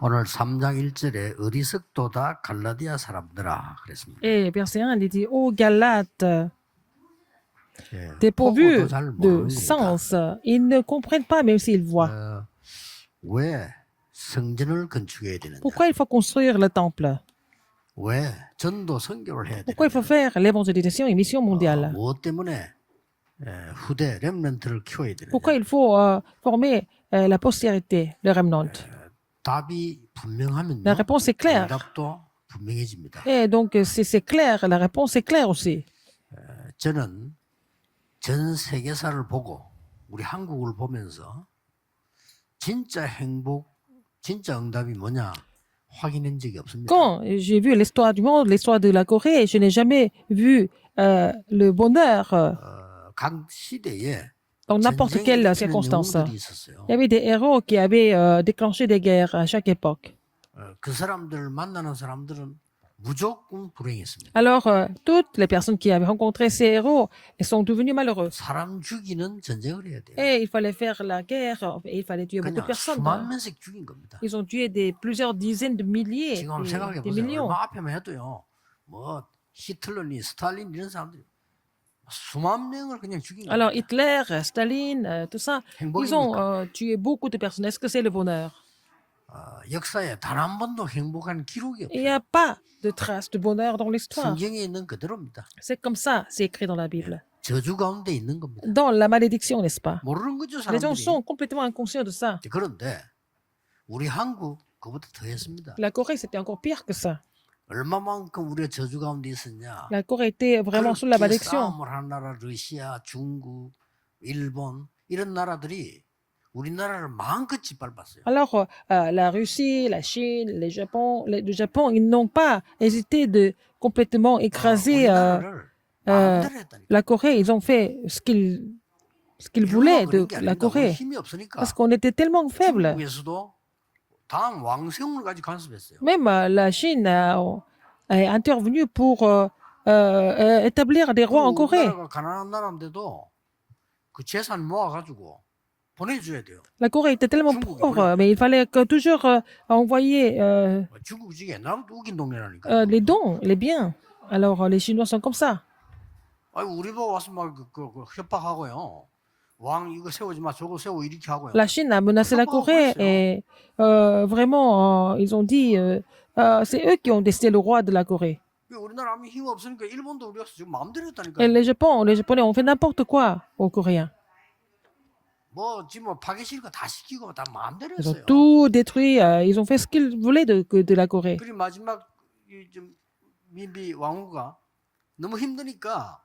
오늘 3장 1절에 어리석도다 갈라디아 사람들아 그랬습니다. Et verset 1, il dit, ô Galates, 예, dépourvus 보고도 잘 de 모르는 겁니다. sens, ils ne comprennent pas même s'ils voient. 왜 성전을 건축해야 되느냐? Pourquoi il faut construire le temple? 왜 전도 선교를 해야 Pourquoi il faut 되느냐? faire l'évangélisation et mission mondiale? 무엇 때문에 후대 렘넌트를 키워야 되느냐? Pourquoi il faut former la postérité, le remnant? 답이 분명하면요. La réponse est claire. 응답도 분명해집니다. Et donc, c'est clair, la réponse est claire aussi. 저는 전 세계사를 보고 우리 한국을 보면서 진짜 행복, 진짜 응답이 뭐냐 확인한 적이 없습니다. Quand j'ai vu l'histoire du monde, l'histoire de la Corée, je n'ai jamais vu le bonheur 각 시대에 dans n'importe 전쟁에 quelle 일으키는 circonstance. 영웅들이 있었어요. Il y avait des héros qui avaient déclenché des guerres à chaque époque. 그 사람들을 만나는 사람들은 무조건 불행했습니다. Alors, toutes les personnes qui avaient rencontré ces héros elles sont devenues malheureuses. 사람 죽이는 전쟁을 해야 돼요. Et il fallait faire la guerre, et il fallait tuer beaucoup de 그냥 personnes. 수만 명씩 죽인 겁니다. Ils ont tué plusieurs dizaines de milliers, 지금 생각해 des 보세요. millions. 얼마 앞에만 해도요. 뭐 히틀러니 스탈린 이런 사람들이 수만 명을 그냥 죽인 Alors, 겁니다. Hitler, Staline, tout ça, ils ont 행복입니까? tué beaucoup de personnes. Est-ce que c'est le bonheur? 역사에 단 한 번도 행복한 기록이 Il n'y a 없어요. pas de trace de bonheur dans l'histoire. 성경에 있는 그대로입니다. C'est comme ça, c'est écrit dans la Bible. 저주 가운데 있는 겁니다. Dans la malédiction, n'est-ce pas? 모르는 거죠 Les gens 사람들이. sont complètement inconscients de ça. 그런데 우리 한국 그보다 더 했습니다. La Corée, c'était encore pire que ça. 얼마만큼 우리가 저주 가운데 있었냐. La Corée était vraiment sous la 그렇게 malédiction. 싸움을 한 나라 러시아, 중국, 일본 이런 나라들이 우리나라를 마음껏 짓밟았어요. Alors, la Russie, la Chine, le Japon, ils n'ont pas hésité de complètement écraser 우리나라를 마음대로 했다니까. la Corée. Ils ont fait ce qu'ils voulaient de la Corée. 힘이 없으니까. Parce qu'on était tellement faibles. 중국에서도 다음 왕세웅을까지 간섭했어요. Même la Chine est intervenue pour établir des rois en Corée. 우리나라가 가난한 나라인데도 그 재산 모아가지고 보내줘야 돼요. La Corée était tellement pauvre, mais il fallait toujours envoyer 중국이 옛날부터 우긴 동네라니까. les dons, les biens. Alors, les Chinois sont comme ça. 아니 우리 보고 와서 막 협박하고요. 왕 이거 세우지 마, 저거 세우 이렇게 하고요. La Chine a menacé la Corée et vraiment, ils ont dit, c'est eux qui ont décidé le roi de la Corée. 우리나라 아무 힘 없으니까 일본도 우리가 지금 마음대로 했다니까. Et les Japonais ont fait n'importe quoi aux Coréens. 뭐 지금 뭐 파괴실 거 다 시키고 다 마음대로 Ils ont 했어요. tout détruit, ils ont fait ce qu'ils voulaient de la Corée. 그리고 마지막 좀 민비 왕후가 너무 힘드니까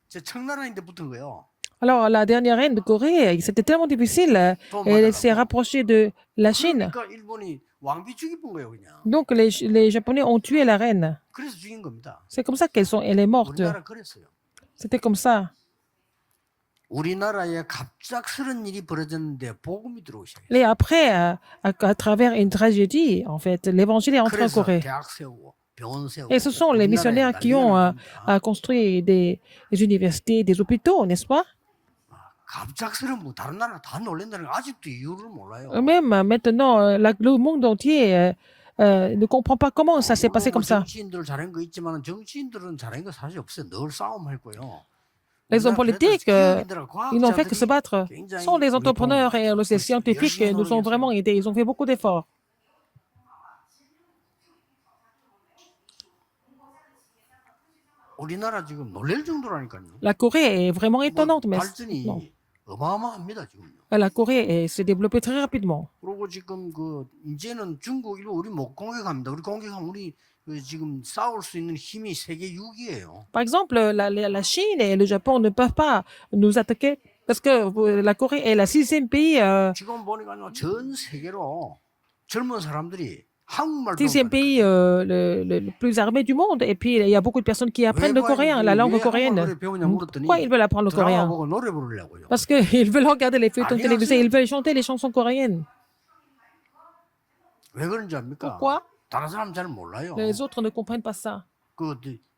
제 청나라인데 붙은 거예요. Alors, la dernière reine de Corée, c'était tellement difficile. Elle s'est rapprochée de la Chine. 그러니까 일본이 왕비 죽이본 거예요, 그냥. Donc, les Japonais ont tué la reine. 그래서 죽인 겁니다. C'est comme ça elle est morte. 우리나라 그랬어요. C'était comme ça. 우리나라에 갑작스런 일이 벌어졌는데 복음이 들어오기 시작해요. Et après, à travers une tragédie, en fait, l'évangile est entré en 그래서 Corée. 대학 세우고 병원 세우고. Et ce sont les missionnaires qui ont construit des universités, des hôpitaux, n'est-ce pas? 갑작스런 뭐 다른 나라 다 놀란다는 거 아직도 이유를 몰라요. Même maintenant, le monde entier ne comprend pas comment ça s'est passé comme ça. 정치인들 잘한 거 있지만 정치인들은 잘한 거 사실 없어요. 늘 싸움할 거예요. Les hommes politiques, ils n'ont fait que se battre. Ce sont les entrepreneurs et les scientifiques qui nous ont vraiment aidés. Ils ont fait beaucoup d'efforts. 우리나라 지금 놀랄 정도라니까요. La Corée est vraiment étonnante, mais 발전이 non. 어마어마합니다 지금요. La Corée s'est développée très rapidement. 그리고 지금 그 이제는 중국 일본 우리 못 공격합니다. 우리 공격하면 우리 지금 싸울 수 있는 힘이 세계 6위예요. Par exemple, la Chine et le Japon ne peuvent pas nous attaquer parce que la Corée est la 6e pays, 지금 보니까 전 세계로 젊은 사람들이 한국말 6e pays le plus armé du monde. Et puis, il y a beaucoup de personnes qui apprennent le coréen, la langue coréenne. Pourquoi ils veulent apprendre le coréen? 보고 노래 부르려고요. Parce qu'ils veulent regarder les feuilletons télévisés, ils veulent chanter les chansons coréennes. 왜 그런지 압니까? Pourquoi? 다른 사람 잘 몰라요. Les autres ne comprennent pas ça.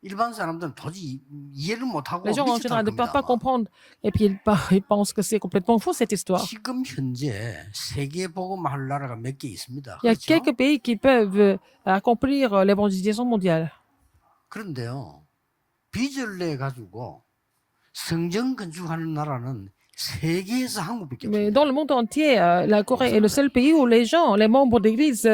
일반 사람들은 도저히 이해를 못하고 Les gens en 미치다 général ne peuvent 겁니다. pas 아마. comprendre et puis ils pensent que c'est complètement fou cette histoire. 지금 현재 세계 복음할 나라가 몇 개 있습니다. Il y a 그렇죠? quelques pays qui peuvent accomplir l'évangélisation mondiale. 그런데요. 빚을 내 가지고 성전 건축하는 나라는 세계에서 한국밖에 Mais 없습니다. dans le monde entier, la Corée est le seul pays où les gens, les membres d'église,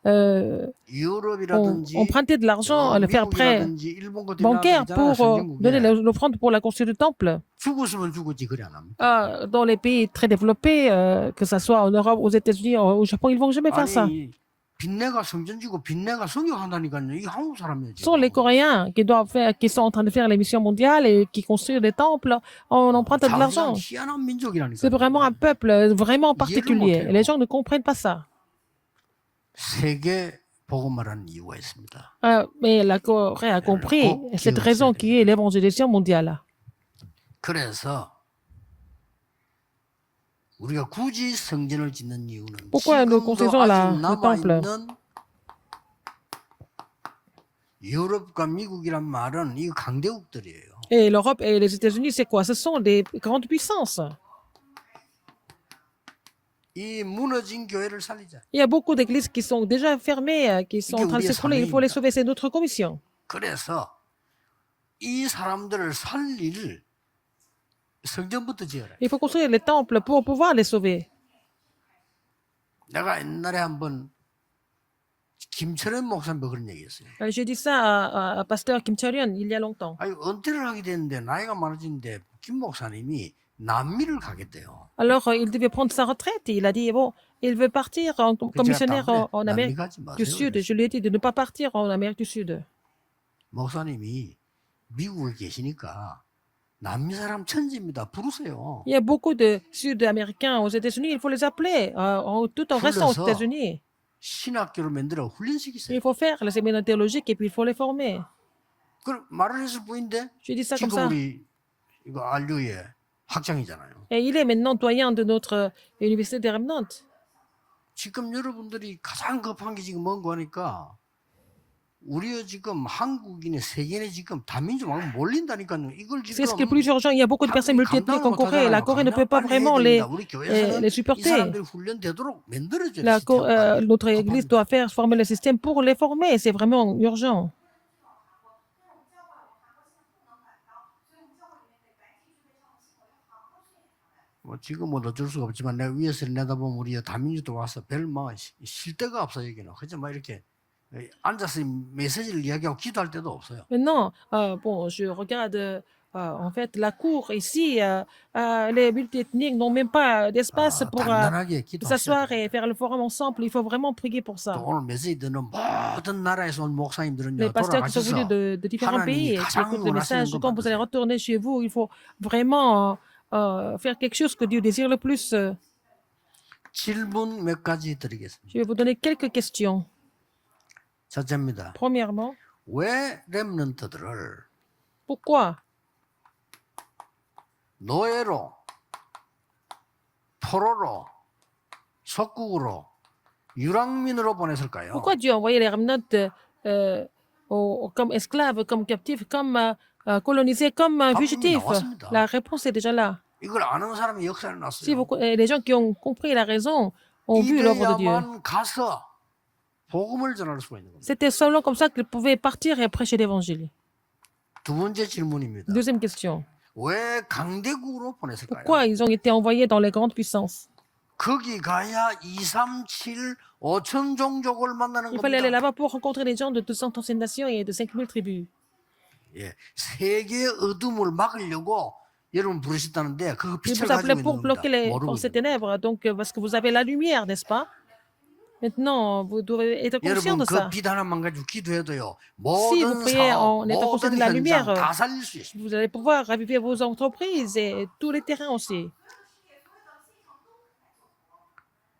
ont 유럽이라든지 emprunté de l'argent à le faire prêt 미국이라든지 일본 같은 bancaire 나라들 있잖아요. pour donner 선진국에 l'offrande pour la construction du temple. 죽었으면 죽었지 그래 안 합니까? Dans les pays très développés, que ce soit en Europe, aux États-Unis, au Japon, ils vont jamais faire ça. 아니 빚내가 성전 지고 빚내가 성경한다니까요. 이 한국 사람이에요. Ce sont les Coréens qui sont en train de faire les missions mondiales et qui construisent des temples en empruntant de l'argent. 희한한 민족이라니까. C'est vraiment un peuple vraiment particulier. Et les gens ne comprennent pas ça. 세계 복음화라는 이유가 있습니다. Mais la Corée a compris cette raison qui est l'évangélisation mondiale. 그래서 우리가 굳이 성전을 짓는 이유는 Pourquoi nous 지금도 construisons 아직 le temple? 남아있는 유럽과 미국이란 말은 이 강대국들이에요. Et l'Europe et les États-Unis, c'est quoi? Ce sont des grandes puissances. 이 무너진 교회를 살리자. Il y a beaucoup d'églises qui sont déjà fermées, qui sont en train de s'écrouler. Il faut les sauver. C'est notre commission. 그래서 이 사람들을 살릴 성전부터 지어라. Il faut construire les temples pour pouvoir les sauver. 내가 옛날에 한번 김철현 목사님도 그런 얘기했어요. J'ai dit ça à pasteur Kim Chol-yun il y a longtemps. 아니 은퇴를 하게 됐는데 나이가 많아지는데 김 목사님이 남미를 가겠대요. Alors, il devait prendre sa retraite. Et il a dit, bon, il veut partir comme missionnaire en Amérique du Sud. Je lui ai dit de ne pas partir en Amérique du Sud. 목사님이 미국에 계시니까 남미 사람 천지입니다. 부르세요. Il y a beaucoup de Sud-Américains aux États-Unis. Il faut les appeler tout en restant aux États-Unis. 신학교를 만들어 훈련시키세요. Il faut faire le séminaire théologique et puis il faut les former. 그 말을 했을 뿐인데 Je dis ça comme 지금 ça. 우리 이거 RU의 학장이잖아요. Et il est maintenant doyen de notre université des Remnants. 지금 여러분들이 가장 급한 게 지금 뭔가 하니까 우리가 지금 한국인의 세계에 지금 다민족 막 몰린다니까요. 이걸 C'est ce qui est 지금 plus urgent. Il y a beaucoup de personnes multiethniques en Corée. La Corée ne peut pas vraiment les 이 supporter. 사람들이 훈련되도록 만들어줘야 돼. Notre église doit faire former le système pour les former. C'est vraiment urgent. 뭐 지금은 어쩔 수가 없지만 내가 위에서 내다보면 우리 다민족도 와서 별뭐 쉴 데가 없어 여기는. 그죠? 막 이렇게 앉아서 메시지를 이야기하고 기도할 때도 없어요. Maintenant, bon, je regarde en fait la cour ici. Les multiethniques n'ont même pas d'espace pour 단단하게 기도하셔야 s'asseoir 돼요. et faire le forum ensemble. Il faut vraiment prier pour ça. 또 오늘 메시지 듣는 모든 나라에서 온 목사님들은요 Les pasteurs qui sont 돌아가셔서 venus de différents pays et qui 가장 écoutent le message, 원하시는 거 quand vous allez 받으세요. retourner chez vous, il faut vraiment faire quelque chose que Dieu désire le plus. 질문 몇 가지 드리겠습니다. Je vais vous donner quelques questions. 첫째입니다. Premièrement, 왜 렘넌트들을 pourquoi 노예로, 포로로, 속국으로, 유랑민으로 보냈을까요? Pourquoi Dieu a envoyé les remnants comme esclaves, comme captifs, comme colonisés, comme fugitifs? La réponse est déjà là. 이걸 아는 사람이 역사를 Si 났어요. les gens qui ont compris la raison ont vu l'œuvre de Dieu. 이데야만 가서 복음을 전할 수가 있는 겁니다. C'était seulement comme ça qu'ils pouvaient partir et prêcher l'évangile. 두 번째 질문입니다. Deuxième question. 왜 강대국으로 보냈을까요? Pourquoi ils ont été envoyés dans les grandes puissances? 거기 가야 2, 3, 7, 5천 종족을 만나는 Il fallait aller 겁니다. là-bas pour rencontrer des gens de 230 nations et de 5000 tribus. 예, 세계의 어둠을 막으려고 여러분 부르셨다는데 그 Il 빛을 vous appelait 가지고 pour 있는 bloquer 겁니다. les 모르고 forces 있는 ténèbres, donc parce que vous avez la lumière, n'est-ce pas? Maintenant, vous devez être conscient 여러분 de ça. 그 빛 하나만 가지고 기도해도요 Si vous 모든 priez 사업, en étant conscient 모든 de la 현장 lumière, 다 살릴 수 있습니다. vous allez pouvoir raviver vos entreprises et tous les terrains aussi.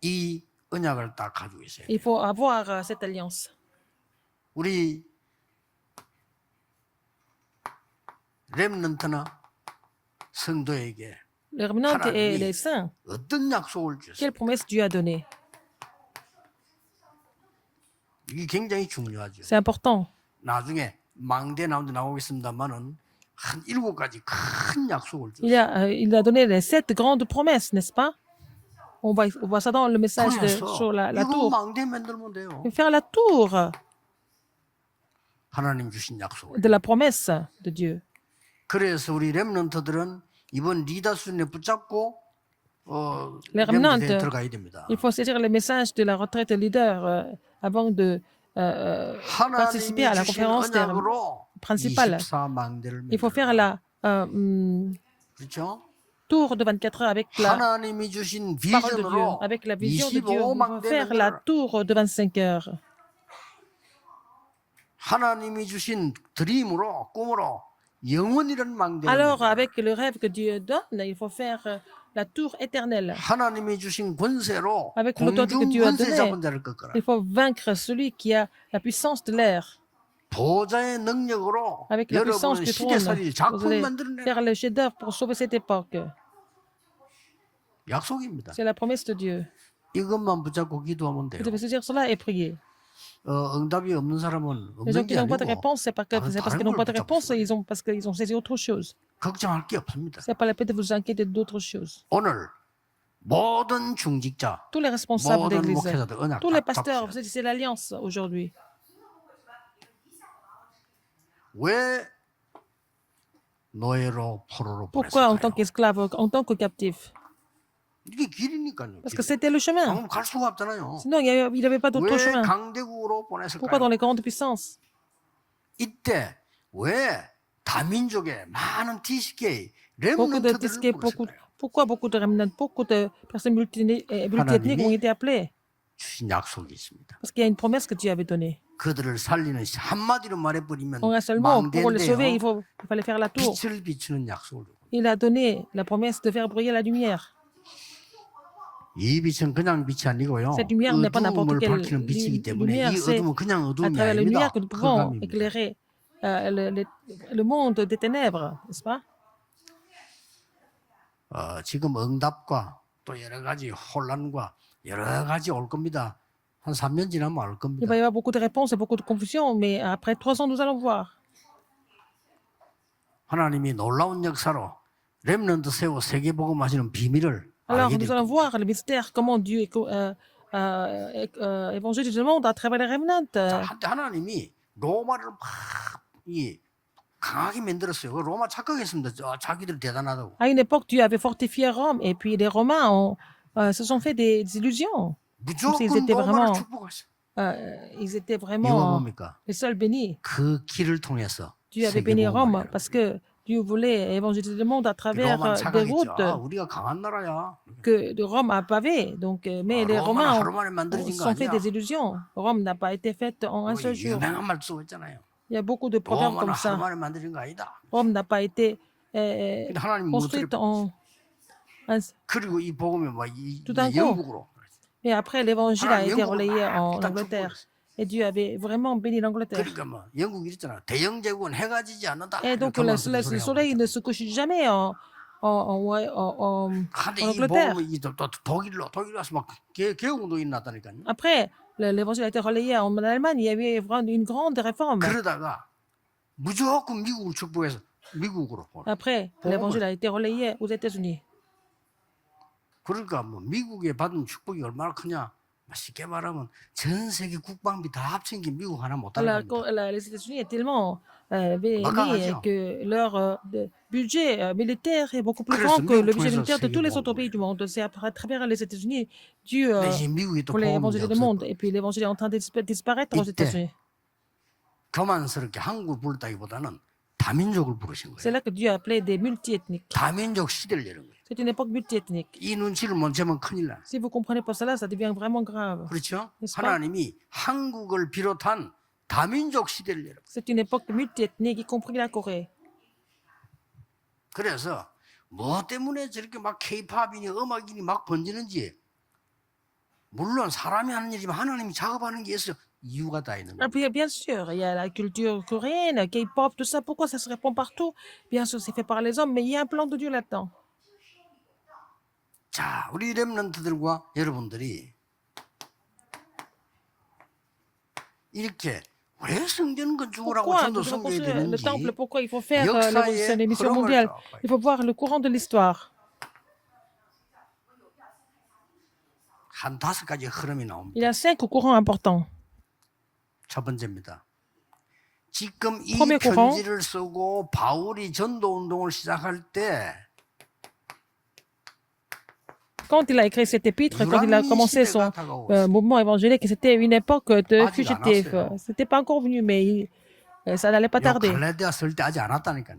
이 언약을 딱 가지고 있어요. Il faut avoir cette alliance. 우리 렘넌트나 성도에게 Les remnants et les saints, 어떤 약속을 주셨어요? quelle promesse Dieu a donnée? 이게 굉장히 중요하죠. C'est important. 나중에 망대 나오는데 나오겠습니다만은 한 7가지 큰 약속을 Il, 줬어요. il a donné les 7 grandes promesses, n'est-ce pas? On voit ça dans le message sur 그래서 la 이거 tour. 망대 만들면 돼요. Il faut faire la tour 하나님 주신 약속을. de la promesse de Dieu. 그래서 우리 렘넌트들은 이번 리더 수준에 붙잡고 Les 렘넌트에 remnants, 들어가야 됩니다. il faut saisir le message de la retraite leader avant de participer 하나님이 à la 주신 conférence 언약으로 principale. 24망대를 Il faut faire la 그렇죠? tour de 24 heures avec la 하나님이 주신 parole de Dieu, 비전으로 avec la vision de Dieu. Il faut 25망대 faire la 만들어라. tour de 25 heures. 하나님이 주신 드림으로 꿈으로 영원이라는 망대를 Alors, 만들어라. avec le rêve que Dieu donne, il faut faire la tour éternelle. 하나님이 주신 권세로 Avec l'autorité que 공중 Dieu a 권세 donnée, 잡은 자를 꺾어라. il faut vaincre celui qui a la puissance de l'air. 보좌의 능력으로 Avec la puissance 여러분은 du trône, 시대살이 vous 작품 allez 만들어내. faire le chef-d'œuvre pour sauver cette époque. 약속입니다. C'est la promesse de Dieu. 이것만 붙잡고 기도하면 돼요. Vous devez saisir cela et prier. 응답이 없는 사람은 Les gens 없는 qui 게 n'ont pas de 아니고 réponse, c'est parce qu'ils n'ont pas de réponse, parce qu'ils ont saisi autre chose. 걱정할 게 없습니다. C'est pas la peine de vous inquiéter d'autre chose. 오늘 모든 중직자, Tous les responsables 모든 d'église, 목회자들 언약 tous les 다 pasteurs, 잡으세요. vous savez, c'est l'alliance aujourd'hui. 왜 노예로 포로로 Pourquoi en tant 보냈을까요? qu'esclave, en tant que captif? 이게 길이니까요. Parce que c'était le chemin. 아무 갈 수가 없잖아요. Sinon, il n'y avait pas d'autre 왜 chemin. 강대국으로 Pourquoi dans 보냈을까요? les grandes puissances? 이때 왜 다민족의 많은 TCK Beaucoup de 렘넌트들을 disquets, 보냈을까요? pourquoi beaucoup de remnants, beaucoup de personnes multiethniques ont été appelées? 주신 약속이 있습니다. Parce qu'il y a une promesse que Dieu avait donnée. 그들을 살리는 한마디로 말해버리면 On a seulement, pour les sauver, 망대인데요. il fallait faire la tour. 빛을 비추는 약속을 주고 Il a donné la promesse de faire briller la lumière. 이 빛은 그냥 빛이 아니고요. Cette lumière n'est pas n'importe 어두움을 quelle 밝히는 빛이기 때문에 lumière, 이 c'est 어둠은 그냥 à 어둠이 travers la 아닙니다. lumière que nous pouvons 흑암입니다. éclairer le monde des ténèbres, n'est-ce pas? 지금 응답과 또 여러 가지 혼란과 여러 가지 올 겁니다. 한 3년 지나면 올 Il 겁니다. va y avoir beaucoup de réponses et beaucoup de confusion, mais après 3 ans, nous allons voir. 하나님이 놀라운 역사로 렘넌트 세워 세계복음 하시는 비밀을 Alors, 알게 nous 될 allons 겁니다. voir le mystère, comment Dieu évangélise le monde à travers les remnants. 한때 하나님이 로마를 막 강하게 만들었어요. 그 로마 착각했습니다. 자기들 대단하다고. À une époque, Dieu avait fortifié Rome, et puis les Romains se sont fait des illusions. 무조건 ils étaient 로마를 vraiment, 축복했어요. ils étaient 이유가 vraiment 뭡니까? les seuls bénis. 그 길을 통해서 Dieu avait béni 세계복음을 Rome 알려고. parce que Dieu voulait évangéliser le monde à travers 로마는 des 착각했죠. routes 우리가 강한 나라야. que de Rome a pavées. Donc, mais les 로마는 Romains 하루 만에 만들어진 se 거 sont fait 아니야. des illusions. Rome n'a pas été faite en un seul jour. 유명한 말 쓰고 있잖아요. Il y a beaucoup de proverbes 로마는 comme 하루 ça. 만에 만들어진 거 아니다. Rome n'a pas été 근데 하나님 못 construite 들어. en... 그리고 이 복음이 Tout d'un coup. 영국으로. Et après, l'évangile a 하나님 été 영국을 relayé 막 en 일단 Angleterre. 축복했어요. Et Dieu avait vraiment béni l'Angleterre. 그러니까 뭐 영국이 있잖아. 대영 제국은 해가 지지 않는다. Et donc, 이렇게 le soleil ne se couche jamais en 근데 이 Angleterre. 복음이 또 독일 와서 막 개혁운동이 났다니까요. Après, l'évangile a été relayé en Allemagne. Il y avait vraiment une grande réforme. 그러다가 무조건 미국을 축복해서 미국으로 보내. Après, l'évangile a été relayé aux États-Unis. 그러니까 뭐 미국에 받은 축복이 얼마나 크냐. 쉽게 말하면 전 세계 국방비 다 합친 게 미국 하나 못하는 겁니다. Les États-Unis est tellement bénis 막강하죠. que leur budget militaire est beaucoup plus 그래서 grand que le 미국 budget 통해서 militaire de tous les 세계복음을 autres pays du monde. C'est à travers les États-Unis, Dieu 근데 이제 미국이 또 voulait 복음이 évangéliser le 없을 monde. 거예요. Et puis l'évangile est en train de disparaître aux 이때 États-Unis. 교만스럽게 한국을 부르다기보다는 다민족을 부르신 C'est 거예요. là que Dieu a appelé des multiethniques. 다민족 시대를 여는 거예요. C'est une époque multiethnique. 이 눈치를 못 채면 큰일 나. Si vous ne comprenez pas cela, ça devient vraiment grave. 그렇죠? n'est-ce pas? 하나님이 한국을 비롯한 다민족 시대를 열어. C'est une époque multiethnique, y compris la Corée. 그래서 뭐 때문에 저렇게 막 케이팝이니 음악이니 막 번지는지 물론 사람이 하는 일이지만 하나님이 작업하는 게 있어요. 이유가 다 있는 Ah, 거예요. bien sûr, il y a la culture coréenne, K-pop, tout ça. Pourquoi ça se répand partout? Bien sûr, c'est fait par les hommes, mais il y a un plan de Dieu là-dedans. 자, 우리 렘넌트들과 여러분들이 이렇게 왜 성전 건축을 하고 Pourquoi 전도 nous devons 섬겨야 construire le temple? 되는지 Pourquoi il faut faire l'évolution 역사의 des missions 흐름을 mondiales? 쫙 Il faut voir le courant de l'histoire. 한 5가지 흐름이 Il 나옵니다. y a 5 courants importants. 첫 번째입니다. 지금 이 Premier courant. 편지를 쓰고 바울이 전도 운동을 시작할 때 Quand il a écrit cette épître, quand il a 유랑미 commencé 시대가 son 다가오고 있어요. mouvement évangélique, c'était une époque de 아직 안 fugitifs. 왔어요. C'était pas encore venu, mais ça n'allait pas 요 tarder. 갈라디아 쓸 때 아직 안 왔다니까요.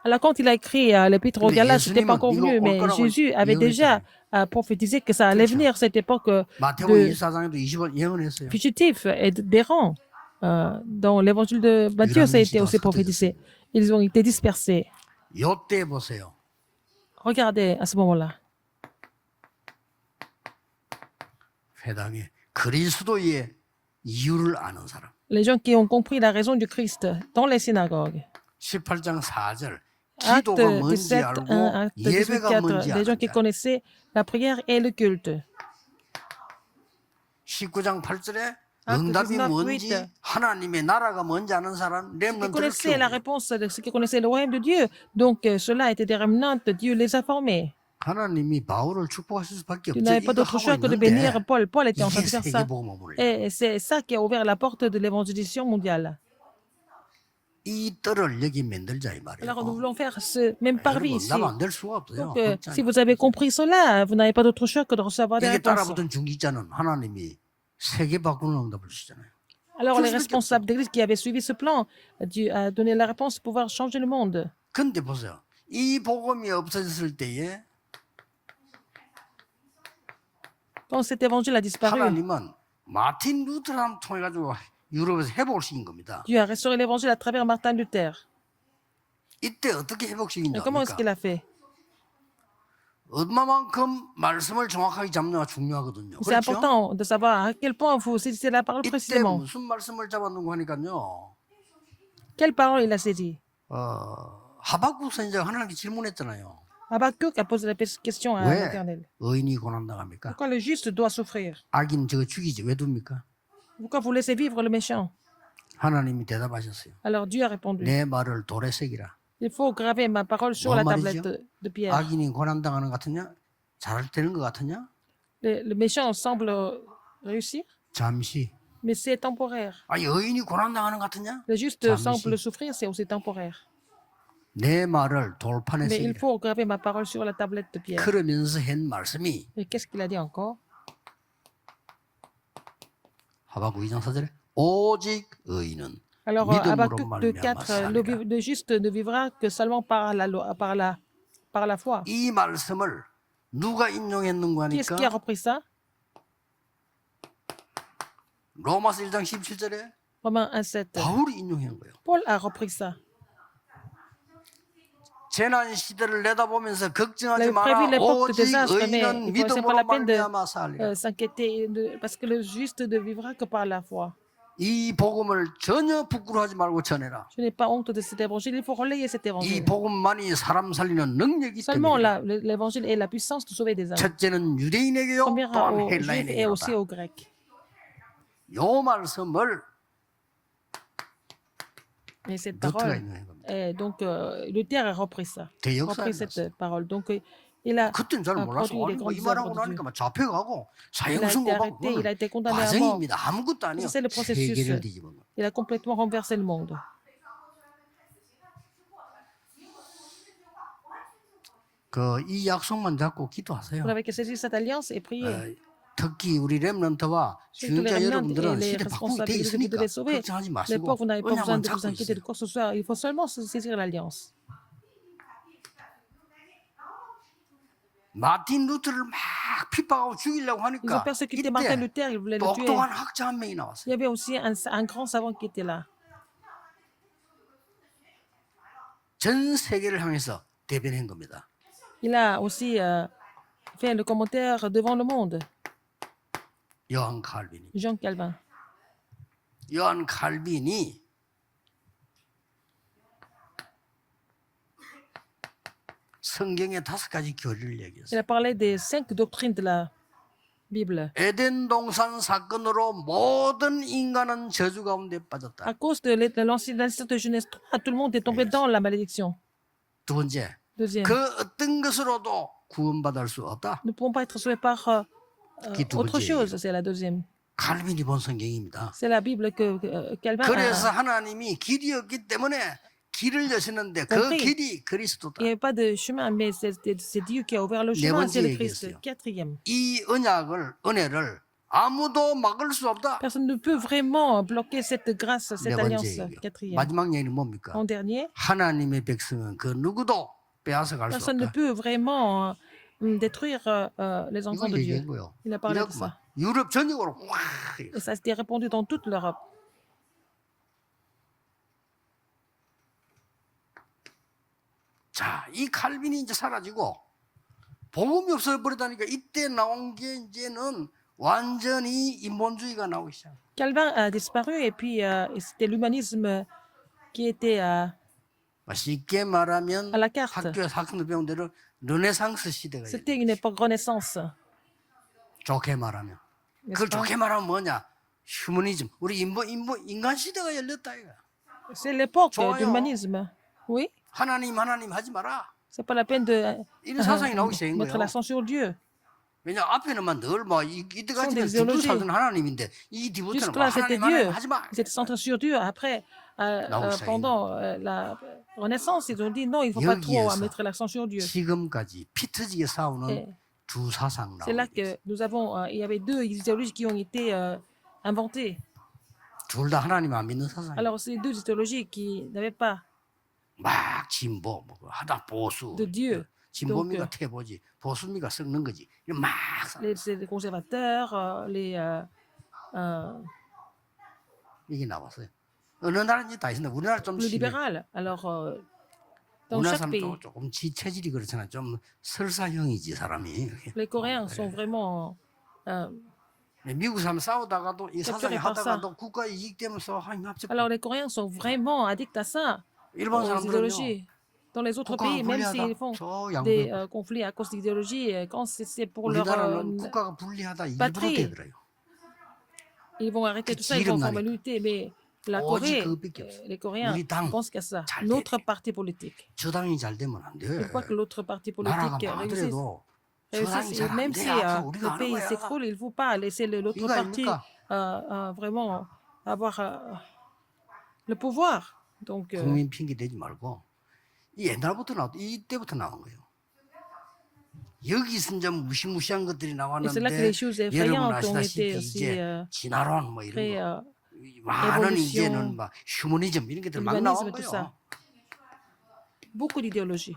Alors quand il a écrit l'épître aux 근데 Galates, c'était pas 예수님은 encore 이거 venu, 올 mais 거라고 Jésus avait déjà prophétisé que ça allait 그렇죠. venir, cette époque 마태복음 de 24장에도 20번 예언했어요. fugitifs et d'errants. Dans l'évangile de Matthieu, ça a été aussi prophétisé. Ils ont été dispersés. 요때 보세요. Regardez à ce moment-là. 회당에 그리스도의 이유를 아는 사람. Les gens qui ont compris la raison du Christ dans les synagogues. 18장 4절. Acte 기도가 뭔지 17, 알고 1, acte 18, 예배가 4. 뭔지 Les gens 아는 qui 자. connaissaient la prière et le culte. 19장 8절에 Acte 응답이 19, 뭔지 8. 하나님의 나라가 뭔지 아는 사람 Ceux qui 렘넌트를 connaissaient la 키우고 réponse de ceux qui connaissaient le royaume de Dieu. Donc, cela était des remnants, Dieu les a formés. 하나님이 바울을 축복하실 수밖에 Tu 없죠. n'avais pas 이거 d'autre 하고 choix que de 있는데 bénir Paul. Paul était en train 이게 de faire ça. 세계복음을 Et c'est ça qui a ouvert la porte de l'évangélisation mondiale. 이 뜰을 여기 만들자 이 말이에요. Alors, nous voulons faire ce même parvis ici. 응답 안 될 수가 없어요. Donc, si vous avez compris cela, vous n'avez pas d'autre choix que de recevoir des 이게 réponses. 따라붙은 중직자는 하나님이 세계 바꾸는 응답을 주잖아요. Alors, les responsables d'église qui avaient suivi ce plan, Dieu a donné la réponse pour pouvoir changer le monde. 근데 보세요. 이 복음이 없어졌을 때에 Quand cet évangile a disparu, 하나님은 마틴 루터를 통해 가지고 유럽에서 회복을 시킨 겁니다. Dieu a restauré l'évangile à travers Martin Luther. 이때 어떻게 Et 회복시키냐? comment est-ce qu'il a fait? 얼마만큼 말씀을 정확하게 잡느냐가 중요하거든요. C'est 그렇죠? important de savoir à quel point vous saisissez la parole 이때 précisément. 무슨 말씀을 잡았는고 하니까요. Quelle parole il a saisi? 하박국 선지자가 하나님께 질문했잖아요. Habakkuk a posé la question à 왜 l'Éternel. 의인이 고난당합니까? Pourquoi le juste doit souffrir? 악인 저거 죽이지 왜 둡니까? Pourquoi vous laissez vivre le méchant? 하나님이 대답하셨어요. Alors Dieu a répondu, 내 말을 돌에 새기라. il faut graver ma parole sur la tablette de pierre. 악인이 고난당하는 것 같으냐? 잘 되는 것 같으냐? Le méchant semble réussir, 잠시. mais c'est temporaire. 아니 의인이 고난당하는 것 같으냐? Le juste 잠시. semble souffrir, c'est aussi temporaire. 내 말을 돌판에 Mais il 새기라. faut graver ma parole sur la tablette de pierre. 그러면서 한 말씀이 Et qu'est-ce qu'il a dit encore? 하박국 2장 4절에 오직 의인은 Alors, 믿음으로 Habakkuk 2, 말미암아 4, 살리라. le juste ne vivra que seulement par la foi. 이 말씀을 누가 인용했는가 Qui est-ce qui a 하니까 repris ça? 로마서 1장 17절에 Romains 1, 7. 바울이 인용한 거예요. Paul a repris ça. 재난 시대를 내다보면서 Il 걱정하지 avait 마라. prévu l'époque de 오직 désastre, mais 의인은 il ne c'est pas 믿음으로 la peine de 말미암아 살리라. s'inquiéter, parce que le juste ne vivra que par la foi. 이 복음을 전혀 부끄러워하지 말고 전해라. Je n'ai pas honte de cet évangile, il faut relayer cet 이 évangile. 복음만이 사람 살리는 능력이 Seulement 때문에 l'évangile est la puissance de sauver des âmes. 첫째는 유대인에게요 Première 또한 aux Juifs et aussi 헬라인에게로다. aux Grecs. 요 말씀을 Et cette 루터가 parole, 인용한 겁니다. donc Luther a repris ça, repris cette parole. Donc il a 그때는 잘 몰라서 produit les 이 grandes 말하고 œuvres de Dieu. 나니까 막 잡혀가고 Il a été 사형선고받고 arrêté, il a été condamné à mort. 과정입니다. 아무것도 아니에요. C'est le processus. 세계를 뒤집은 거. Il a complètement renversé le monde. 이 약속만 잡고 기도하세요. Vous n'avez que saisir cette alliance et prier. 특히 우리 렘넌트와 Surtout les 중직자 remnants et 여러분들은 les 시대 바꾸게 responsables 돼 que vous 있으니까 devez sauver. 걱정하지 Les 마시고 pauvres, vous n'avez pas besoin 언약만 de vous 잡고 inquiéter de 있어요. quoi que ce soit. Il faut seulement saisir l'alliance. 마틴 루터를 막 핍박하고 죽이려고 Ils ont 하니까 persécuté Martin 이때 Luther, ils voulaient le tuer. 똑똑한 학자 한 명이 Il y 나왔어요. avait aussi un grand savant qui était là. 전 세계를 향해서 대변한 겁니다. Il a aussi fait le commentaire devant le monde. 요한 칼빈이. Jean Calvin. 요한 칼빈이 성경의 5가지 교리를 Il 얘기했어요. a parlé des 5 doctrines Bible. 에덴 동산 사건으로 모든 인간은 저주 가운데 빠졌다. À cause de l'ancien de Genèse 3, tout le monde est tombé dans la malédiction. 두 번째, Deuxième, 그 어떤 것으로도 구원받을 수 없다. nous ne pouvons pas être sauvés par qui 두 autre 번째예요. chose. C'est la deuxième. 칼빈이 본 성경입니다. C'est la Bible que Calvin 그래서 a. 하나님이 길이 없기 때문에 길을 여시는데 그 compris. 길이 그리스도다. Il n'y avait pas de chemin, mais c'est Dieu qui a ouvert le 네 chemin, 번째 c'est le Christ. 얘기했어요. Quatrième, 이 은혜를 아무도 막을 수 없다. personne ne peut vraiment bloquer cette grâce, cette 네 번째 alliance. 얘기요. Quatrième. 마지막 얘기는 뭡니까? En dernier, 하나님의 백성은 그 누구도 빼앗아 갈 수 personne ne 없다. peut vraiment détruire les enfants 이거 de Dieu. 얘기했고요. Il a parlé de 이렇게 ça. 막 유럽 전역으로 확. Et ça s'était répandu dans toute l'Europe. 자, 이 칼빈이 이제 사라지고 복음이 없어 버리다니까 이때 나온 게 이제는 완전히 인본주의가 나오기 시작. Calvin a disparu et puis c'était l'humanisme qui était 쉽게 말하면 à la carte. 학교에서 학생들 배운 대로 르네상스 시대가 C'était une époque renaissance. 좋게 말하면 n'est-ce 그걸 pas? 좋게 말하면 뭐냐? 휴머니즘. 우리 인간 시대가 열렸다 이거. C'est l'époque 좋아요. de l'humanisme. Oui, 하나님 하지 마라. c'est pas la peine de 이런 사상이 나오기 시작한 mettre 거예요. l'accent sur Dieu. 왜냐 앞에는만 늘 뭐 이때까지는 des 뒤로 idéologies. 살던 하나님인데 이 뒤부터는 뭐 Jusque-là, c'était 하나님 Dieu. 하지 마. Ils étaient centrés sur Dieu. Après, pendant la Renaissance, ils ont dit non, il ne faut pas trop 여기에서 mettre l'accent sur Dieu. 지금까지 피 터지게 싸우는 예. 두 사상 C'est là 나오고 que nous avons, il y avait deux idéologies qui ont été inventées. 둘 다 하나님 안 믿는 사상이 Alors, c'est deux idéologies qui n'avaient pas 막 진보 뭐 하다 보수 de Dieu. 진보미가 태보지 보수미가 썩는 거지 이런 막 싸워. C'est les conservateurs, 이게 나왔어요. 어느 나라인지 다 있는데 우리나라 좀 le 심해. libéral. Alors, dans 우리나라 chaque 사람 pays, 조금 체질이 그렇잖아. 좀 설사형이지 사람이. les Coréens sont vraiment 미국 사람 싸우다가도 이 사상이 capturés par ça. 하다가도 국가 이익 때문에 힘 합쳐. Alors, les Coréens sont vraiment addicts à ça, 일본 aux 사람들은요. idéologies. Dans les autres 국가가 pays, même s'ils 불리하다. font 저 des 양국 conflits à cause d'idéologie, quand c'est pour leur... 우리나라는 국가가 불리하다 일부러 patrie. 되더라요. ils vont arrêter 그 tout ça, ils vont 지름 former l'unité. Mais la 오직 Corée, 그것밖에 없어. les Coréens 우리 당 pensent qu'à ça. 잘 Notre 돼. parti politique. 저 당이 잘 되면 안 돼. Une fois que l'autre parti 나라가 politique réussisse, 망하더라도 저 당이 et 잘 안 même 돼. si 앞으로 우리가 le 하는 pays 거야. s'écroule, il ne faut pas laisser l'autre 이거 parti 아닙니까? vraiment avoir le pouvoir. Donc, 국민 핑계 대지 말고 이 옛날부터 이때부터 나온 거예요. 여기서 이제 무시무시한 것들이 et c'est là que 나왔는데 les choses 여러분 effrayantes ont 아시다시피 été aussi 이제 진화론 뭐 이런 très 거 많은 évolution, 이제는 막 휴머니즘 이런 것들 막 나온 l'humanisme, tout 거예요. ça. Beaucoup d'idéologies.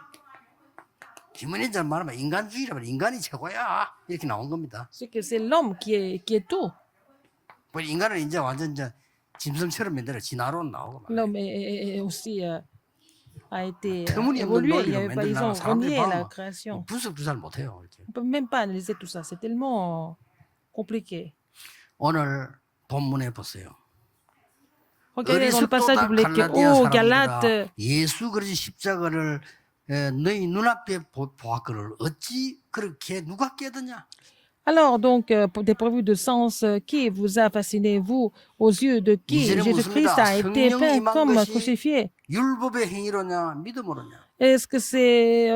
휴머니즘 말하면 인간주의라면 인간이 최고야 이렇게 나온 겁니다. C'est que c'est l'homme qui est tout. 뭐 인간은 이제 완전 이제 짐승처럼 만들어 진화론 나오고 막. L'homme est aussi a été 터무니없는 évolué. Il y 논리로 avait pas, ils ont 만들어놔 사람들이 renié la 봐면 création. 분석도 잘 못해요. 이렇게. On peut même pas analyser tout ça. C'est tellement compliqué. 오늘 본문에 보세요. Regardez dans le passage 어리석도다 biblique. 갈라디아 Oh, 사람들아 Galates, 예수 그리스도 십자가를 너희 눈앞에 보았거늘 어찌 그렇게 누가 깨드냐? alors donc, dépourvu de sens, qui vous a fasciné, vous, aux yeux de qui 이제는 Jésus-Christ a été 성령 peint 임한 comme 것이 crucifié? 율법의 행위로냐 믿음으로냐? Est-ce que c'est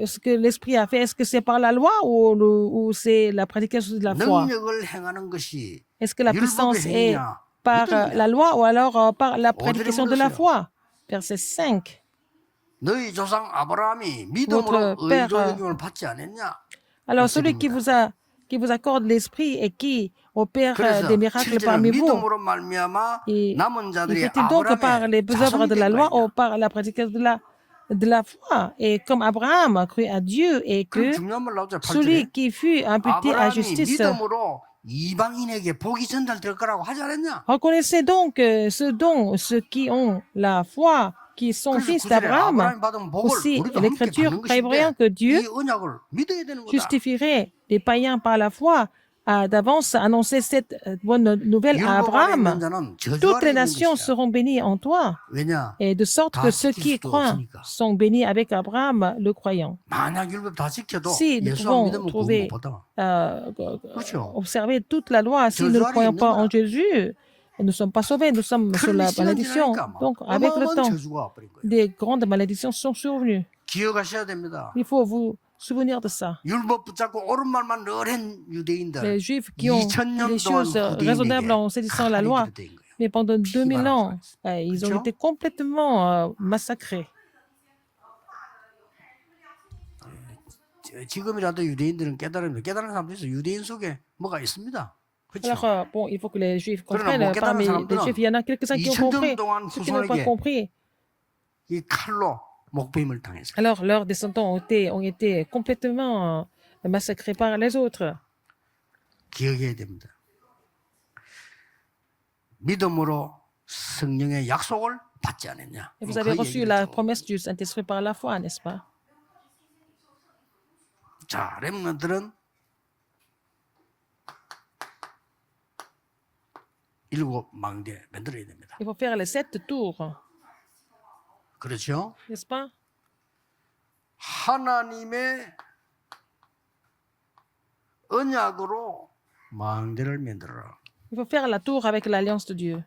ce que l'Esprit a fait? Est-ce que c'est par la loi ou c'est la prédication de la foi? 능력을 행하는 것이 Est-ce que la 율법의 puissance est 행위냐? par 믿음이냐? la loi ou alors par la 어디를 prédication de la 물으세요? foi? Verset 5. 너희 조상 아브라함이 믿음으로 Votre père, 의로 여김을 받지 않았냐? Alors, 그렇게 celui 됩니다. qui vous accorde l'Esprit et qui opère 그래서 des miracles 7절은 parmi vous, 믿음으로 말미암아 et 남은 ne 자들이 fait-il donc que par les 아브라함의 œuvres 자손이 de la 된 loi 거냐? ou par la prédication de la foi? Et comme Abraham a cru à Dieu et 그 que 중요한 말 나오죠. 8절에 celui qui fut imputé à 아브라함이 justice. 믿음으로 이방인에게 복이 전달될 거라고 하지 않았냐? Reconnaissez donc ceux qui ont la foi, qui sont 그래서 fils 9절에 d'Abraham. 아브라함이 받은 복을 Aussi, 우리도 함께 l'Écriture 받는 prévoyant 것인데 que Dieu 이 언약을 믿어야 되는 거다. justifierait les païens par la foi, a d'avance annoncé cette bonne nouvelle à 율법 안에 있는 Abraham. 자는 저주 Toutes 아래 les 있는 nations 것이야. seront bénies en toi. 왜냐? Et de sorte 다 que ceux 지킬 qui y 수도 croient 없으니까. sont bénis avec Abraham, le croyant. 만약 율법 다 지켜도 Si nous 예수 안 pouvons 믿으면 구원 못 trouver, 받아. euh, 그렇죠. observer toute la loi, si nous 저주 ne 아래 croyons 있는 pas en 거야. Jésus, nous ne sommes pas sauvés, nous sommes sous 그런데 la 시간 malédiction. 지나니까 막 Donc, avec le 어마어마한 temps, 저주가 와버린 거예요. des grandes malédictions sont survenues. 기억하셔야 됩니다. Il faut vous souvenir de ça. 율법 붙잡고 옳은 말만 늘 유대인들 Les Juifs qui ont 2000년 les 동안 choses raisonnables en saisissant la loi, 후대인에게 된 거예요. mais pendant 2000 ans, ils ont 그렇죠? été complètement massacrés. 지금이라도 유대인들은 깨달으면 깨달은 사람도 있어요. 유대인 속에 뭐가 있습니다. 그렇죠? Alors, bon, il faut que les Juifs 그러나 comprennent. 못 깨달은 Parmi les 사람들은 Juifs, il y en a quelques-uns qui ont 2000년 compris. 동안 Ceux qui n'ont pas 후손에게 compris, 이 칼로 목배임을 당했어요. alors leurs descendants ont été complètement massacrés par les autres. 기억해야 됩니다. 믿음으로 성령의 약속을 받지 않았냐? Et vous avez reçu la promesse du Saint-Esprit par la foi, n'est-ce pas? 자, 렘넌트들은 일곱 망대 만들어야 됩니다. Il faut faire les 7 tours, 그렇죠? n'est-ce pas? 하나님의 언약으로 망대를 만들어라. Il faut faire la tour avec l'alliance de Dieu.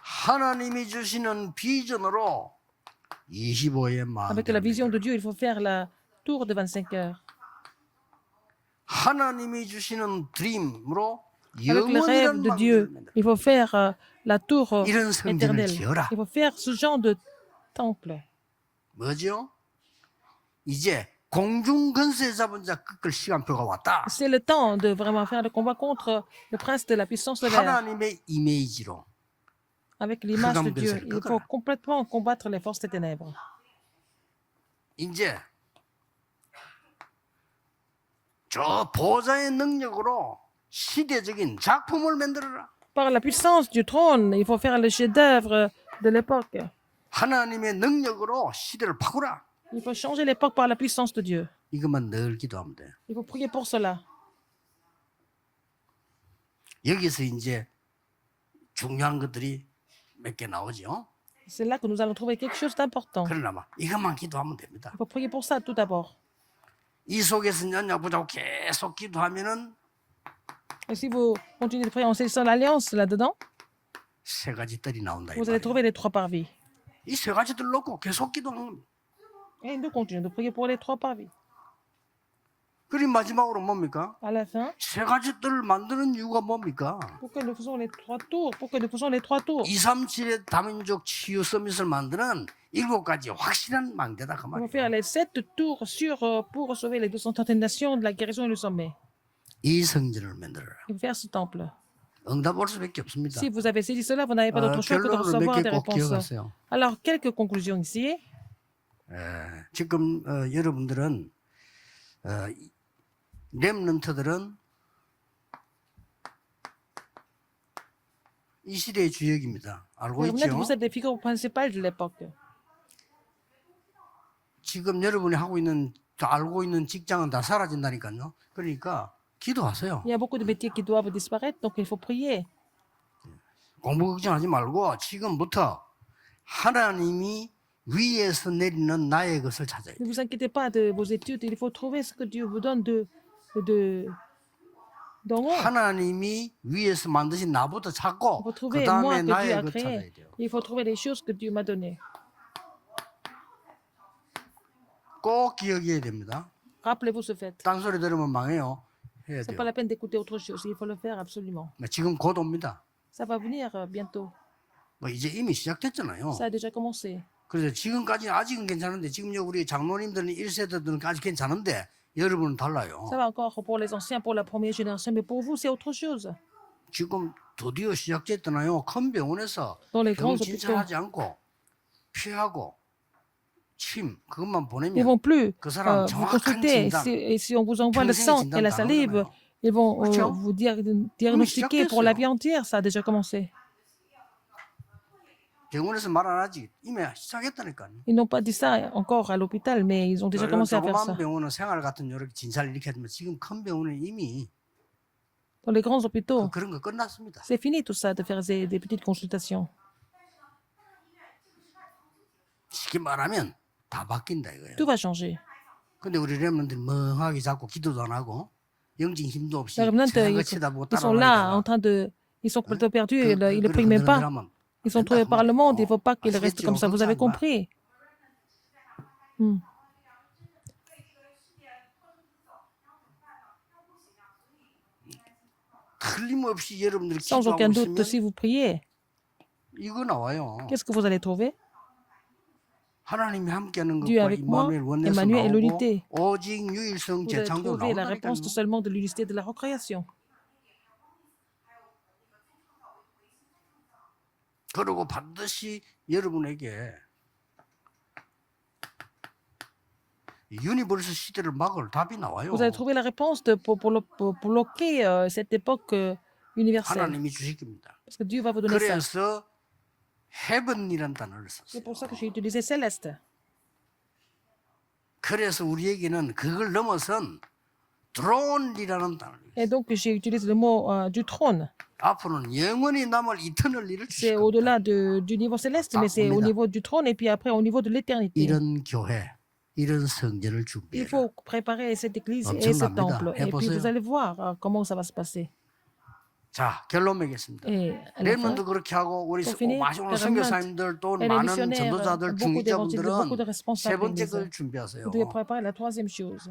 하나님이 주시는 비전으로 25의 Avec la 망대를 vision de 만들어라. Dieu, il faut faire la tour de 25 heures. 하나님이 주시는 드림으로 Avec le rêve 영원이란 de 망대를 Dieu, 만들어라. il faut faire la tour 이런 성전을 éternelle. 지어라. Il faut faire ce genre de temple. 뭐죠? 이제 공중 건세 잡은 자 꺾을 시간표가 왔다. C'est le temps de vraiment faire le combat contre le prince de la puissance de l'air. 하나님의 이미지로 Avec l'image de 흑암 Dieu, 근세를 il faut 꺾어라. complètement combattre les forces des ténèbres. 이제 저 보좌의 능력으로 시대적인 작품을 만들어라. Par la puissance du trône, il faut faire le chef-d'œuvre de l'époque. 하나님의 능력으로 시대를 바꾸라. Il faut changer l'époque par la puissance de Dieu. 이것만 늘 기도하면 돼. Il faut prier pour cela. 여기서 이제 중요한 것들이 몇 개 나오죠. C'est là que nous allons trouver quelque chose d'important. 그러나 막 이것만 기도하면 됩니다. Il faut prier pour ça tout d'abord. 이 속에서 연약 붙잡고 계속 기도하면은 Et si vous continuez de prier en saisissant l'alliance là-dedans, 세 가지 뜰이 나온다. 이 vous allez 말이에요. trouver les 3 parvis. 이 세 가지 뜰 놓고 계속 기도하는 겁니다. Et nous continuons de prier pour les 3 parvis. 그리고 마지막으로 뭡니까? À la fin, 세 가지 뜰을 만드는 이유가 뭡니까? pourquoi nous faisons les 3 tours? Pourquoi nous faisons les 3 tours? 237의 다민족 치유 서밋을 만드는 7가지 확실한 망대다 그 On va 말이에요. faire les 7 tours pour sauver les 230 nations de la guérison et le sommet. 이 성전을 만들어라. Il faut faire ce temple. 응답 올 수밖에 없습니다. Si vous avez saisi cela, vous n'avez pas d'autre choix que de 결론을 recevoir 몇 des 개 꼭 réponses. 기억하세요. Alors, quelques conclusions ici. 지금 여러분들은 렘넌트들은 이 시대의 주역입니다. 알고 Vous 있죠? êtes des figures principales de l'époque. 지금 여러분이 하고 있는 알고 있는 직장은 다 사라진다니까요. 그러니까 기도하세요. Il y a beaucoup de métiers qui doivent disparaître, donc il faut prier. 공부 걱정하지 말고 지금부터 하나님이 위에서 내리는 나의 것을 찾아야 돼요. Ne vous inquiétez pas de vos études, il faut trouver ce que Dieu vous donne d'en haut. 하나님이 위에서 만드신 나부터 Il 찾고 faut 그 trouver moi 다음에 que Dieu 나의 a 것 찾아야 créé. 돼요. Il faut trouver les choses que Dieu m'a données. 꼭 기억해야 됩니다. Rappelez-vous ce fait. 딴소리 들으면 망해요. 해야 C'est 돼요. pas la peine d'écouter autre chose. Il faut le faire absolument. 지금 곧 옵니다. Ça va venir bientôt. 뭐 이제 이미 시작됐잖아요. Ça a déjà commencé. 그래서 지금까지 아직은 괜찮은데 지금 우리 장로님들은 1세대들은 아직 괜찮은데 여러분은 달라요. Ça va encore pour les anciens, pour la première génération, mais pour vous, c'est autre chose. 지금 드디어 시작됐잖아요. 큰 병원에서 Dans les 병 grands hôpitaux, 진찰하지 않고 피하고 침 그것만 ils 보내면 vont plus 그 사람 vous 정확한 consulter. 진단, Et si on vous envoie le 평생의 sang 진단 et la 다 salive, 하잖아요. ils vont 그렇죠? vous diagnostiquer pour la 시작됐어요. vie entière. Ça a déjà commencé. 병원에서 말 안 하지. 이미 시작했다니까. Ils n'ont pas dit ça encore à l'hôpital, mais ils ont déjà commencé à faire 조그만 ça. 병원은 생활 같은 이렇게 진찰 이렇게 하지만 지금 큰 병원은 이미 Dans les grands hôpitaux, 그런 거 끝났습니다. c'est fini tout ça de faire des petites consultations. 쉽게 말하면 다 바뀐다 이거예요. Tout va changer. 근데 우리 렘넌들이 멍하게 자꾸 기도도 안 하고 영적 힘도 없이 Les remnants, 세상 거 쳐다보고 ils sont là en 따라다니다가 train de. Ils sont complètement perdus, ils ne 그걸 prient même pas. 흔들흔들하면 Ils sont 된다, trouvés par le monde, il ne faut pas qu'ils 아시겠죠? restent comme ça. Vous avez 걱정하지 마. compris? Hmm. 틀림없이 여러분들이 Sans 기도하고 aucun doute, 있으면 si vous priez, 이거 나와요. qu'est-ce que vous allez trouver? 하나님이 함께하는 Dieu 것과 avec moi, 임마누엘 원내에서 Emmanuel et 나오고 l'unité. 오직 유일성 Vous allez 재창조 trouver la 나온다니까요. réponse tout seulement de l'unité de la recréation. 그리고 반드시 여러분에게 유니버스 시대를 막을 답이 나와요. Vous allez trouver la réponse pour bloquer cette époque universelle. 하나님이 주실 겁니다. Parce que Dieu va vous donner ça. 그래서 heaven이란 단어를 C'est 썼어요. pour ça que j'ai utilisé céleste. 그래서 우리에게는 그걸 넘어선 드론이라는 단어를 Et 썼어요. donc j'ai utilisé le mot du trône. 앞으로는 영원히 남을 이터널리를 C'est 주실 겁니다. au-delà du niveau céleste, mais c'est au niveau du trône et puis après au niveau de l'éternité. 이런 교회, 이런 성전을 Il 준비해라. faut préparer cette église et ce 엄청납니다. temple. Et puis 해보세요. vous allez voir comment ça va se passer. 자, 결론 맺겠습니다. Et à la fin, 렘넌도 그렇게 하고 우리 pour finir, 마지막 les 선교사님들 또 et les 많은 missionnaires, 전도자들 beaucoup d'évangélistes, beaucoup de 중직자분들은 세 responsables 번째 d'église. 걸 준비하세요. Vous devez préparer la troisième chose.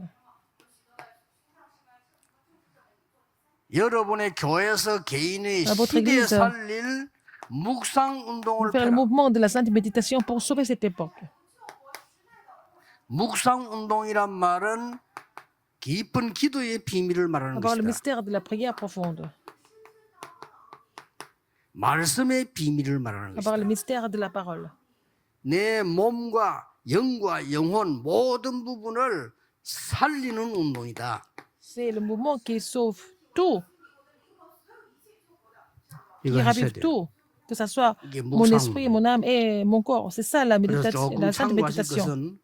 여러분의 교회에서 개인의 À votre 시대에 église, 살릴 묵상 운동을 Faire le 펴라. mouvement de la sainte méditation pour sauver cette époque. 묵상 운동이란 말은 깊은 기도의 비밀을 말하는 Avoir le 것이다. mystère de la prière profonde. 말씀의 비밀을 말하는 Avoir le 것이다. mystère de la parole. 내 몸과 영과 영혼 모든 부분을 살리는 운동이다. C'est le mouvement qui sauve tout, qui 이거 하셔야 ravive 돼요. tout. Que ce soit 이게 mon 묵상 esprit, 운동. mon âme et mon corps. C'est ça la, 그래서 méditation, 조금 la sainte 참고하실 méditation. 것은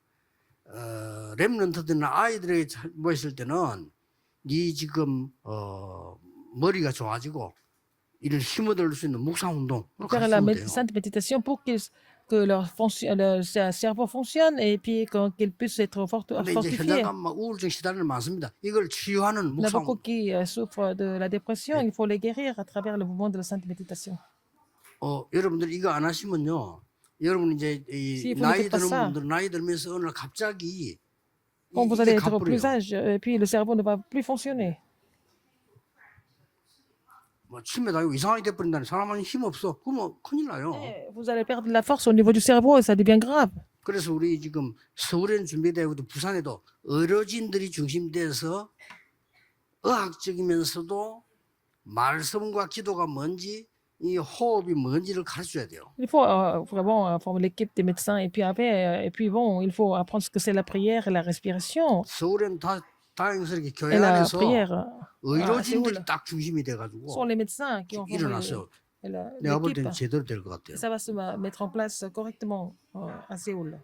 렘넌트들이나 아이들에게 모였을 때는 네 지금 머리가 좋아지고 이를 힘 얻을 수 있는 묵상 운동 Faire la 가르치면 돼요. sainte méditation pour que leur cerveau fonctionne et puis qu'ils puissent être 근데 이제 fortifiés. 현장감 우울증 시달리는 많습니다. 이걸 치유하는 Il y en a 묵상 beaucoup 운동. qui souffrent de la dépression. Il faut les guérir à travers le mouvement de la sainte méditation. 여러분들 이거 안 하시면요. 여러분 이제 이 Si vous ne 나이 faites pas 드는 ça, 분들 나이 들면서 어느 날 갑자기 quand vous 이게 allez être 가버려요. plus âge, et puis le cerveau ne va plus fonctionner. 뭐 치매 당하고 이상하게 돼버린다니 사람은 힘 없어. 그러면 큰일 나요. Vous allez perdre la force au niveau du cerveau et ça devient grave. 그래서 우리 지금 서울에는 준비되고도 부산에도 어르신들이 중심돼서 의학적이면서도 말씀과 기도가 뭔지 이 호흡이 뭔지를 가르쳐줘야 돼요. Il faut vraiment former l'équipe des médecins et puis après, et puis bon, il faut apprendre ce que c'est la prière et la respiration 서울에는 다행스럽게 교회 et la 안에서 prière. 의료진들이 세울. 딱 중심이 Ce 돼가지고 sont les médecins qui ont formé 일어났어요. 내가 볼 l'équipe. 때는 제대로 될 것 같아요. Ça va se mettre en place correctement à Séoul.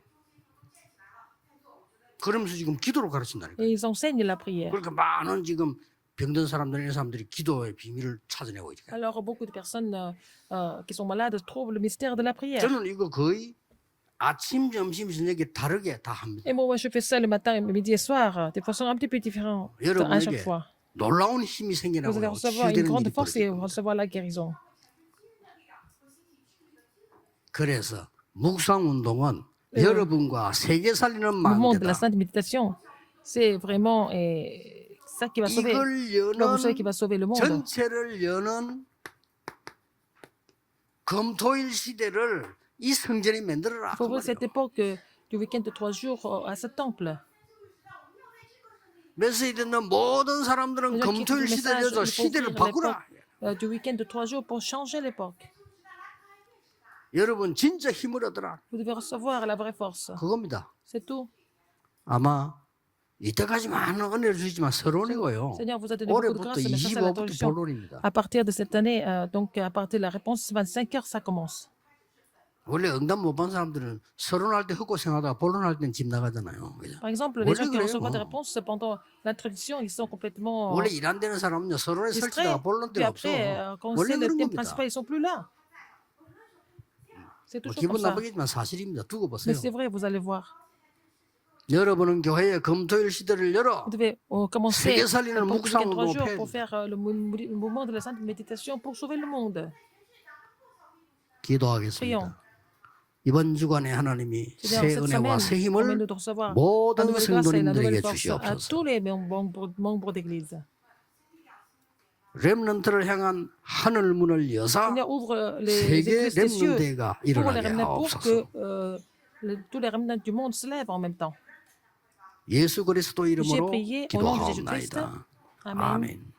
그러면서 지금 기도를 가르친다니까. Et ils enseignent la prière. 그러니까 많은 지금 병든 사람들 이런 사람들이 기도의 비밀을 찾아내고 있어요. Alors beaucoup de personnes qui sont malades trouvent le mystère de la prière. 저는 이거 거의 아침, 점심, 저녁에 다르게 다 합니다. Et moi, je fais ça le matin, midi et soir, de façon un petit peu différente à chaque 여러분에게 fois. 놀라운 힘이 Vous allez 생겨나고 recevoir une 치유되는 grande 일이 force et 벌어질 겁니다. recevoir la guérison. 그래서 묵상 운동은 네. 여러분과 세계 살리는 Le mouvement de la 마음이다. sainte méditation, c'est vraiment ça qui va sauver. 이걸 Là, vous savez qui 여는 va sauver le monde. 전체를 여는 금토일 시대를 이 성전이 만들어라. Il faut 그 ouvrir cette 말이에요. époque du week-end de 3 jours à ce temple. 메시지 듣는 모든 사람들은 Les gens qui écoutent 금토일 le 시대를 message, 여서 il faut 시대를 ouvrir 바꾸라. du week-end de 3 jours pour changer l'époque. 여러분 진짜 힘을 얻어라. Vous devez recevoir la vraie force. 그겁니다. C'est tout. 아마 이때까지 많은 은혜를 주시지만 서론이고요. Seigneur vous a donné beaucoup de 올해부터 grâce, mais ça, c'est la 25부터 traduction. 본론입니다. À partir de cette année, donc à partir de la réponse 25 heures, ça commence. 원래 응답 못 받은 사람들은 서론할 때 헛고생하다가 본론할 땐 집 나가잖아요. 그죠? Par exemple, les 원래 gens qui reçoivent pas de 그래요. réponse pendant l'introduction, ils sont complètement 원래 일 안 되는 사람은요 서론에 distraits. 설치다가 본론 Puis 때가 없어. après, quand 원래 c'est le 그런 thème 겁니다. principal, ils sont plus là. C'est 뭐 toujours comme 기분 ça. 나쁘겠지만 사실입니다. 두고 Mais 보세요. c'est vrai, vous allez voir. 여러분은 교회의 검토일 시대를 열어 Vous devez commencer 세계 살리는 pour publier 3 묵상운동을 jours 펴야 pour 돼. faire le mouvement de la sainte méditation pour sauver le monde. 기도하겠습니다. 이번 주간에 하나님이 C'est-à-dire, 새 cette 은혜와 semaine, 새 permet 힘을 de recevoir la 모든 nouvelle grâce et la 성도님들에게 nouvelle force à 주시옵소서. tous les membres d'église. 렘넌트를 향한 하늘 문을 여사 Seigneur, ouvre les 세계 églises des cieux 렘넌트가 pour les 일어나게 remnants, pour 하옵소서. que tous les remnants du monde se lèvent en même temps. 예수 그리스도 J'ai 이름으로 prié au nom de Jésus-Christ. 기도하옵나이다. Amen. 아멘.